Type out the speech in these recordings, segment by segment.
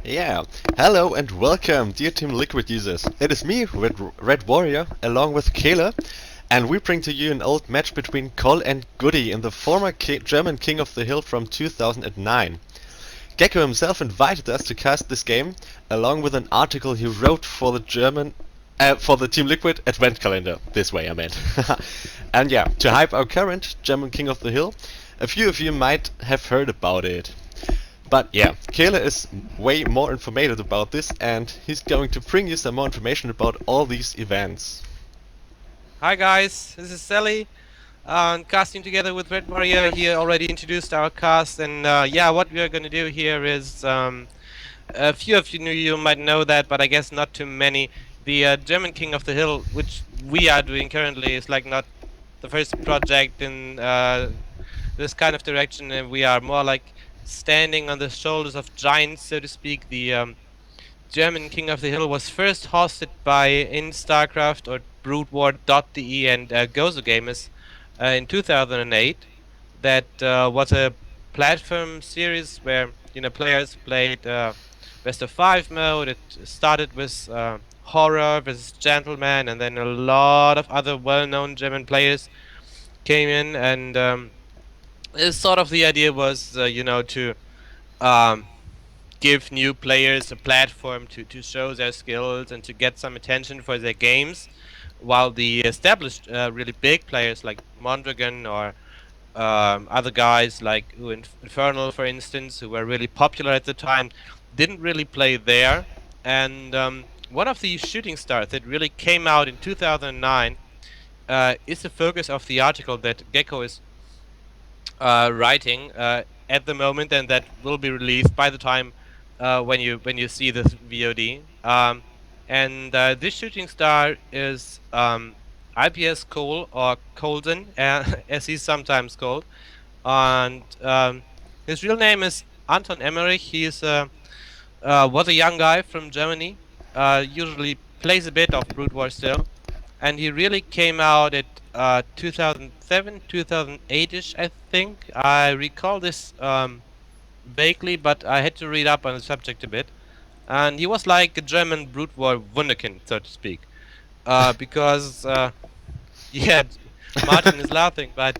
Yeah, hello and welcome, dear Team Liquid users. It is me, Red Warrior, along with Kolll, and we bring to you an old match between Kolll and Goody in the former German King of the Hill from 2009. Gecko himself invited us to cast this game, along with an article he wrote for the Team Liquid Advent Calendar. This way, I meant. And yeah, to hype our current German King of the Hill, a few of you might have heard about it. But yeah, Kolll is way more informative about this, and he's going to bring you some more information about all these events. Hi guys, this is Sally, casting together with Red Warrior. He already introduced our cast, and yeah, what we are going to do here is a few of you might know that, but I guess not too many. The German King of the Hill, which we are doing currently, is like not the first project in this kind of direction, and we are more like standing on the shoulders of giants, so to speak. The German King of the Hill was first hosted by in StarCraft or BroodWar.de and Gozo Gamers in 2008. That was a platform series where players played best of five mode. It started with horror versus gentleman, and then a lot of other well-known German players came in, and sort of the idea was to um, give new players a platform to show their skills and to get some attention for their games, while the established really big players like Mondragon or other guys like Infernal, for instance, who were really popular at the time, didn't really play there. And one of the shooting stars that really came out in 2009 is the focus of the article that Gecko is writing at the moment, and that will be released by the time when you see this VOD. And this shooting star is IPS Kolll, or Colden, as he's sometimes called. And his real name is Anton Emmerich. He is was a young guy from Germany. Usually plays a bit of Brood War still, and he really came out at 2007, 2008ish, I think. I recall this vaguely, but I had to read up on the subject a bit. And he was like a German Brood War wunderkind, so to speak, because yeah, Martin is laughing, but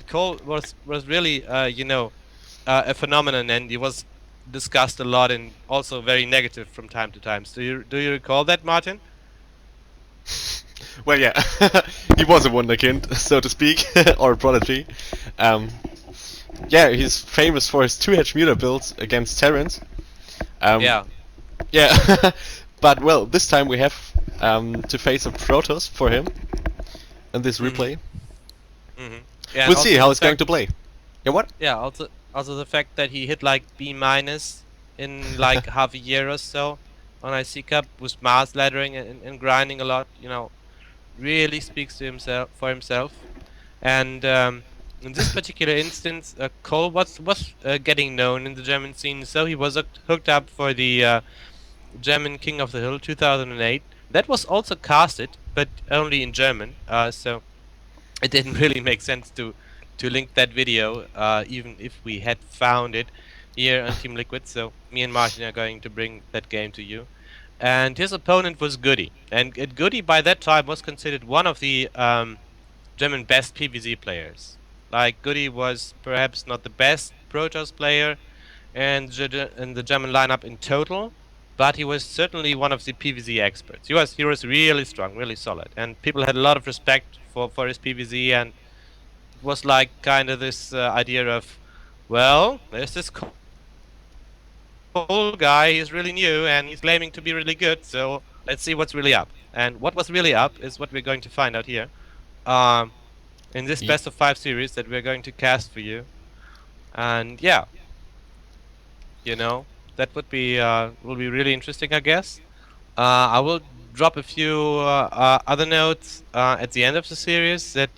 Kolll was really a phenomenon, and he was discussed a lot and also very negative from time to time. So do you recall that, Martin? Well, yeah, he was a wunderkind, so to speak, or a prodigy. Um, yeah, he's famous for his two-hedge muta builds against Terrans. Yeah. Yeah, but well, this time we have to face a Protoss for him in this Mhm. replay. Mhm. Yeah, and We'll see also how the it's going fact, to play. Yeah, what? yeah, also the fact that he hit like B minus in like half a year or so on IC Cup with Mars laddering and grinding a lot, really speaks to himself for himself. And in this particular instance, Kolll was getting known in the German scene, so he was hooked up for the German King of the Hill 2008. That was also casted, but only in German. So it didn't really make sense to link that video, even if we had found it here on Team Liquid. So me and Martin are going to bring that game to you. And his opponent was Goody, and Goody by that time was considered one of the German best PvZ players. Like Goody was perhaps not the best Protoss player in the German lineup in total, but he was certainly one of the PvZ experts. He was really strong, really solid, and people had a lot of respect for his PvZ. And it was like kind of this idea of, well, there's this Kolll guy. He's really new and he's claiming to be really good. So let's see what's really up. And what was really up is what we're going to find out here. Um, in this Ye- best of 5 series that we're going to cast for you. And yeah, that will be really interesting, I guess. I will drop a few other notes at the end of the series that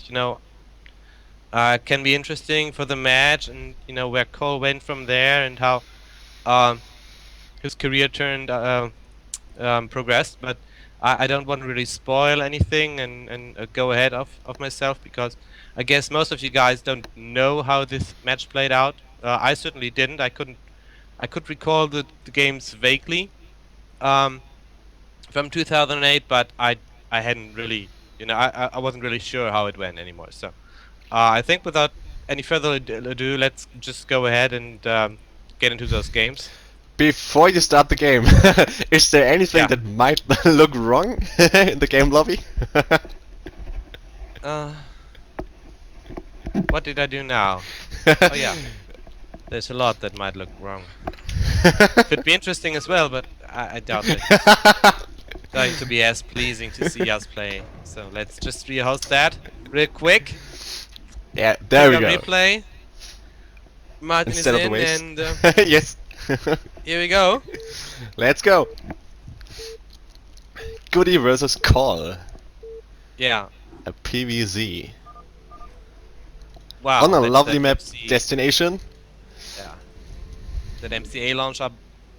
can be interesting for the match, and where Kolll went from there and how um, his career turned progressed. But I don't want to really spoil anything and go ahead of myself, because I guess most of you guys don't know how this match played out. I certainly didn't. I could recall the games vaguely from 2008, but I hadn't really, I wasn't really sure how it went anymore. So I think without any further ado, let's just go ahead and get into those games. Before you start the game, is there anything Yeah. that might look wrong in the game lobby? Uh, what did I do now? Oh yeah, there's a lot that might look wrong. Could be interesting as well, but I doubt it. Going to be as pleasing to see us play. So let's just rehost that real quick. Yeah, there we Click on go. replay. Martin Instead is of the in, waste. and Yes. here we go. Let's go. Goody versus Kolll. Yeah. A PVZ. Wow. On a that's lovely that map, MC Destination. Yeah. That MCA launcher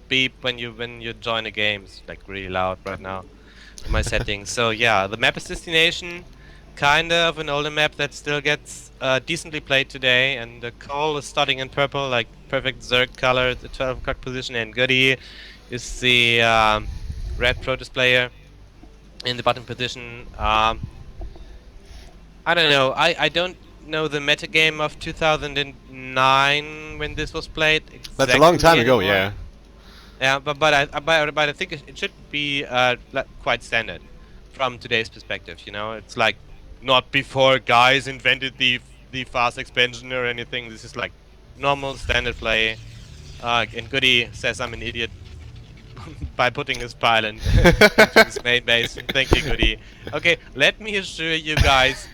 beep when you join a game is like really loud right now in my settings. So yeah, the map is Destination, kind of an older map that still gets decently played today, and the Kolll is starting in purple, like perfect Zerg color, the 12 o'clock position, and Goody is the red Protoss player in the bottom position. I don't know. I don't know the metagame of 2009 when this was played That's a long exactly time ago, anymore. yeah. Yeah, but I think it should be quite standard from today's perspective. You know, it's like not before guys invented the fast expansion or anything. This is like normal standard play. And Goody says I'm an idiot by putting his pylon into his main base. Thank you, Goody. Okay, let me assure you guys,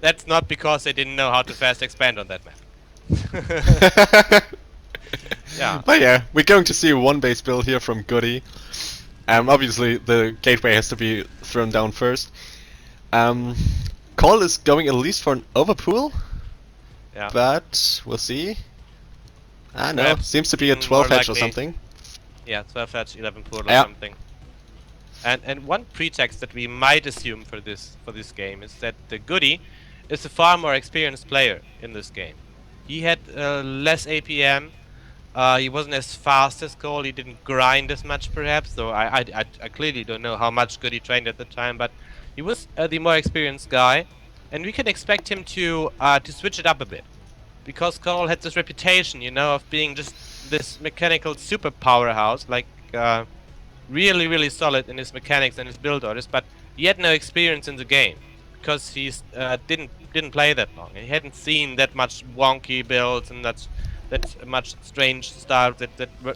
that's not because they didn't know how to fast expand on that map. Yeah. But yeah, we're going to see one base build here from Goody. Obviously the gateway has to be thrown down first. Kolll is going at least for an overpool, Yeah. but we'll see. Ah no, Perhaps seems to be a even 12 more hatch or likely. something. Yeah, 12 hatch, 11 pool or Yeah. something. And one pretext that we might assume for this game is that the Goody is a far more experienced player in this game. He had less APM. He wasn't as fast as Kolll. He didn't grind as much, perhaps. Though I clearly don't know how much Goody trained at the time. But he was the more experienced guy, and we can expect him to switch it up a bit, because Kolll had this reputation, you know, of being just this mechanical super powerhouse, like really, really solid in his mechanics and his build orders, but he had no experience in the game because he's didn't play that long. He hadn't seen that much wonky builds and that much strange stuff that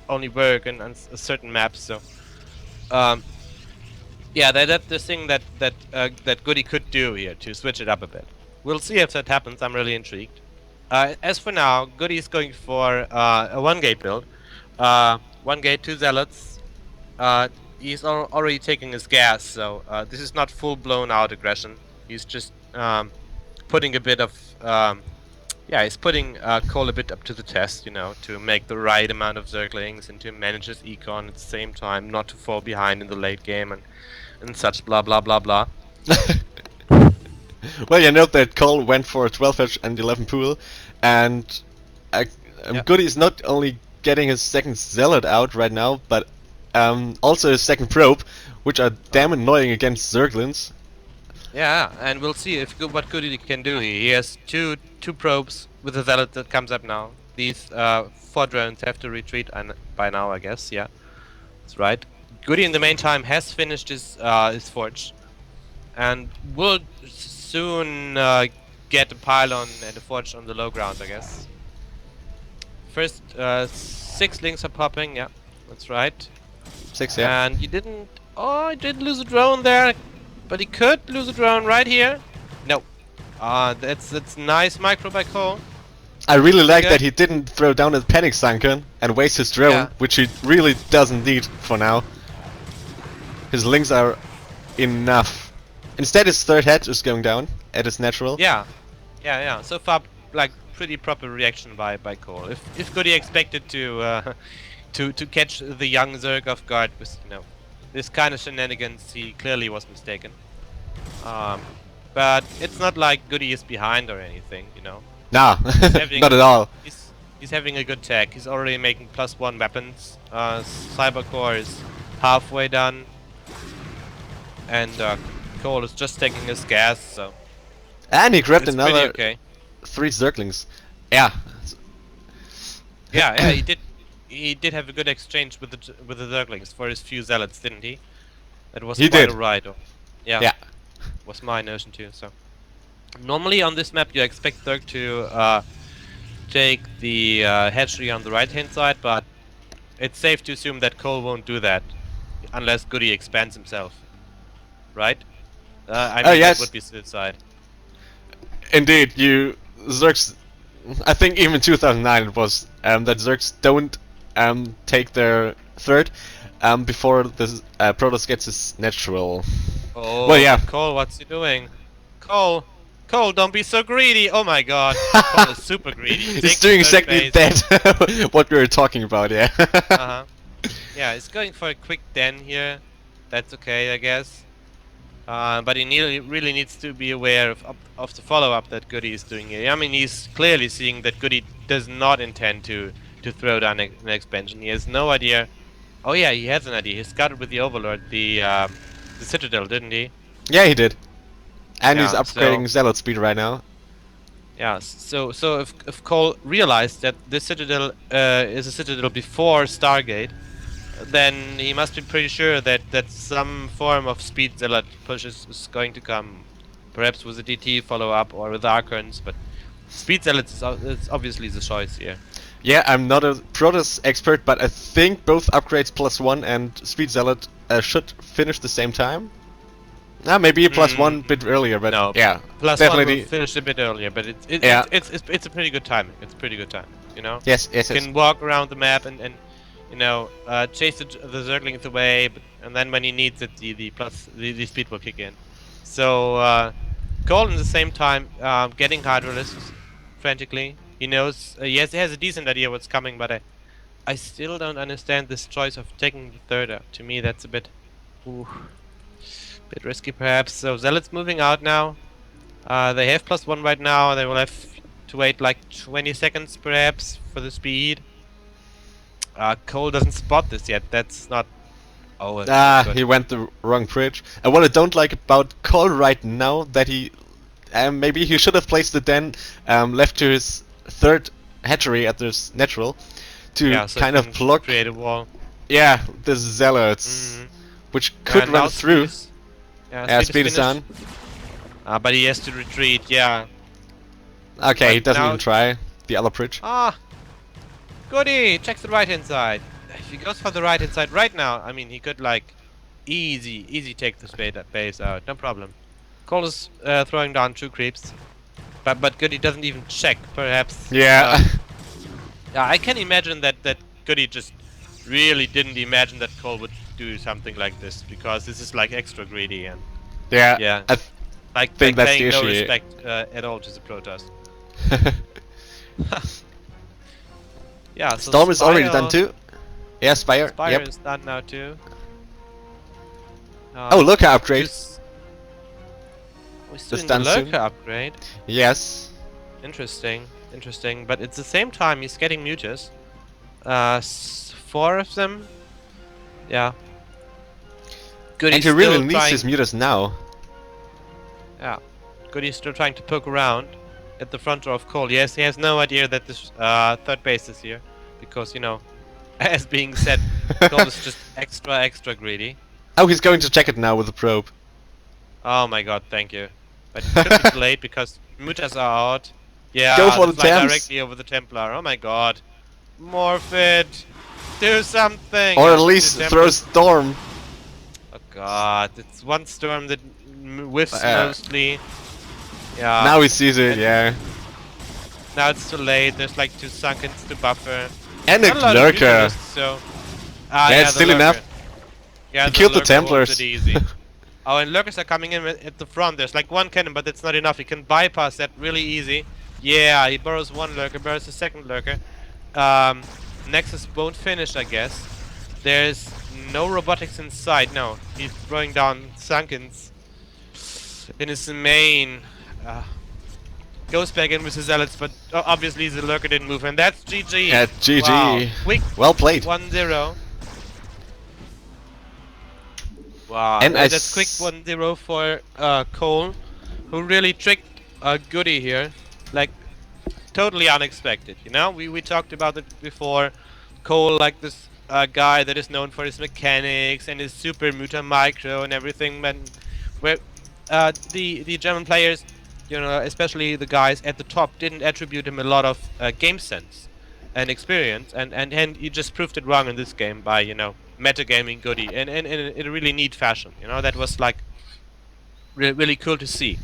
only work on certain maps. So, yeah, that's the thing that Goody could do here to switch it up a bit. We'll see if that happens. I'm really intrigued. As for now, Goody is going for a one-gate build. One gate, two zealots. He's already taking his gas, so this is not full-blown out aggression. He's just putting a bit of, he's putting Kolll a bit up to the test, you know, to make the right amount of Zerglings and to manage his econ at the same time, not to fall behind in the late game and such blah blah blah blah. Well, you note that Kolll went for a 12 hatch and 11 pool, and Goody is not only getting his second zealot out right now, but also his second probe, which are damn annoying against Zerglings. Yeah, and we'll see if what Goody can do. He has two probes with a zealot that comes up now. These 4 drones have to retreat by now, I guess. Yeah, that's right. Goody in the meantime has finished his forge, and will soon get a pylon and a forge on the low ground, I guess. First 6 links are popping. Yeah, that's right. 6, yeah. And he didn't. Oh, he did lose a drone there, but he could lose a drone right here. No. That's nice micro by Kolll. I really like good. that he didn't throw down his panic sunken and waste his drone, Yeah. which he really doesn't need for now. His links are enough. Instead, his third hatch is going down at his natural. Yeah. So far, like pretty proper reaction by Kolll. If Goody expected to to catch the young Zerg off guard with, you know, this kind of shenanigans, he clearly was mistaken. But it's not like Goody is behind or anything, you know. Nah, Having- not at all. He's he's having a good tech. He's already making +1 weapons. Cybercore is halfway done, and Kolll is just taking his gas. So And he grabbed it's pretty another okay. 3 Zerglings. Yeah. Yeah, he did. He did have a good exchange with the Zerglings for his few zealots, didn't he? That was He quite did. alright. Yeah, Yeah. was my notion too. So normally on this map you expect Zerg to take the hatchery on the right hand side, but it's safe to assume that Kolll won't do that unless Goody expands himself, right? I Oh, mean that yes. would be suicide. Indeed, Zergs. I think even 2009 it was that Zergs don't take their third before the Protoss gets his natural. Oh, Well, yeah. Kolll, what's he doing? Kolll, don't be so greedy! Oh my God, Kolll is super greedy. He's doing exactly that. What we were talking about, yeah. Yeah, he's going for a quick den here. That's okay, I guess. But he really needs to be aware of the follow-up that Goody is doing here. I mean, he's clearly seeing that Goody does not intend to throw down an expansion. He has no idea. Oh yeah, he has an idea. He scouted with the Overlord, the Citadel, didn't he? Yeah, he did. And he's Yeah, upgrading Zealot speed right now. Yeah, so if Kolll realized that this Citadel is a Citadel before Stargate, then he must be pretty sure that some form of speed zealot push is going to come, perhaps with a DT follow-up or with Archons, but speed zealot is obviously the choice here. Yeah, I'm not a Protoss expert, but I think both upgrades +1 and speed zealot should finish the same time. Maybe a +1 bit earlier, but no, yeah, +1 definitely will finish a bit earlier, but Yeah. it's a pretty good timing. It's pretty good timing, you know. Yes, yes, You yes. can walk around the map and you know chase the Zerglings away, and then when he needs it, the speed will kick in. So Kolll at the same time getting Hydralisks frantically. He knows he has a decent idea what's coming, but I still don't understand this choice of taking the third out. To me, that's a bit bit risky perhaps. So Zealot's moving out now. They have +1 right now. They will have to wait like 20 seconds perhaps for the speed. Kolll doesn't spot this yet. That's not. Oh, that's not good. He went the wrong bridge. And what I don't like about Kolll right now that he maybe he should have placed the den left to his third hatchery at this natural to Yeah, so kind he of can block. create a wall. Yeah, the zealots, which could now run through. Speed is on. But he has to retreat. Yeah. Okay, he But doesn't now- even try the other bridge. Goody checks the right hand side. If he goes for the right hand side right now, I mean, he could like easy take this base out, no problem. Kolll is throwing down 2 creeps, but Goody doesn't even check. Perhaps. Yeah. Yeah, I can imagine that Goody just really didn't imagine that Kolll would do something like this, because this is like extra greedy and yeah. I like think that's paying the no issue. respect at all to the Protoss. Yeah, so Storm is already Spire- done too. Yeah, Spire. Spire Yep. is done now too. Oh, Lurker upgrade. We're still It's in done the soon. Lurker upgrade. Yes. Interesting. But at the same time, he's getting mutas. 4 of them. Yeah. Good. And he really needs his mutas now. Yeah. Goody's still trying to poke around at the front door of Kolll. Yes, he has no idea that this third base is here, because you know, as being said, Kolll is just extra greedy. Oh, he's going to check it now with the probe. Oh my God, thank you. But it could be too late because mutas are out. Yeah, Go for they the fly Temps. directly over the Templar. Oh my God. Morph it. Do something. Or at The least Templar- throw Storm. Oh God, it's one storm that whiffs mostly. Yeah. Now he sees it, and- yeah. Now it's too late. There's like 2 Sunkens to buffer. And Not a lot of Lurker. mutalisks, so. Yeah, it's the still Lurker. enough. Yeah, He killed the Lurker holds Templars. it easy. Oh, and Lurkers are coming in at the front. There's like 1 cannon, but that's not enough. He can bypass that really easy. Yeah, he borrows 1 Lurker, borrows a 2nd Lurker. Nexus won't finish, I guess. There's no robotics inside. No, he's throwing down Sunkens in his main. goes back in with his zealots, but obviously the lurker didn't move, and that's GG. Yeah, GG. Wow. Quick Well played. 1-0. Wow, And that's quick 1-0 for Kolll, who really tricked Goody here, like totally unexpected. You know, we talked about it before. Kolll, like this guy that is known for his mechanics and his super muta micro and everything, and where the German players, you know, especially the guys at the top, didn't attribute him a lot of game sense and experience, and he just proved it wrong in this game by, you know, metagaming Goody in a really neat fashion. You know, that was like really cool to see.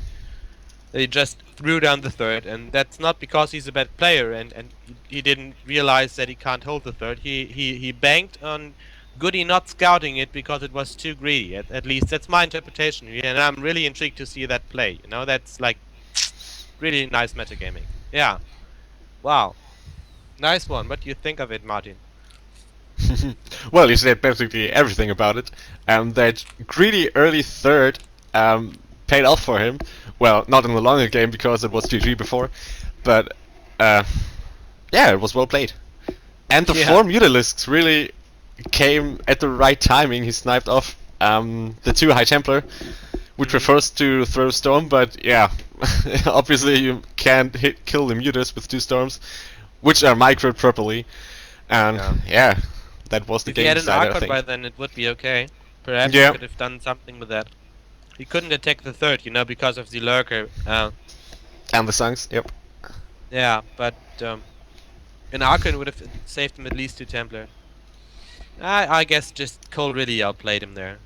He just threw down the third, and that's not because he's a bad player and he didn't realize that he can't hold the third. He banked on Goody not scouting it because it was too greedy. At least that's my interpretation, and I'm really intrigued to see that play. You know, that's like really nice metagaming. Yeah. Wow. Nice one. What do you think of it, Martin? Well, you said basically everything about it. That greedy early third paid off for him. Well, not in the longer game because it was GG before, but yeah, it was well played. And the four Mutalisks really came at the right timing. He sniped off the 2 High Templar, which prefers to throw Storm, but yeah, obviously you can't kill the Mutas with 2 Storms, which are microed properly. And yeah, that was the game. If he had an Archon by then, it would be okay. Perhaps he could have done something with that. He couldn't attack the third, you know, because of the lurker. And the Sunks, yep. Yeah, but an Archon would have saved him at least 2 Templar. I guess just Kolll really outplayed him there.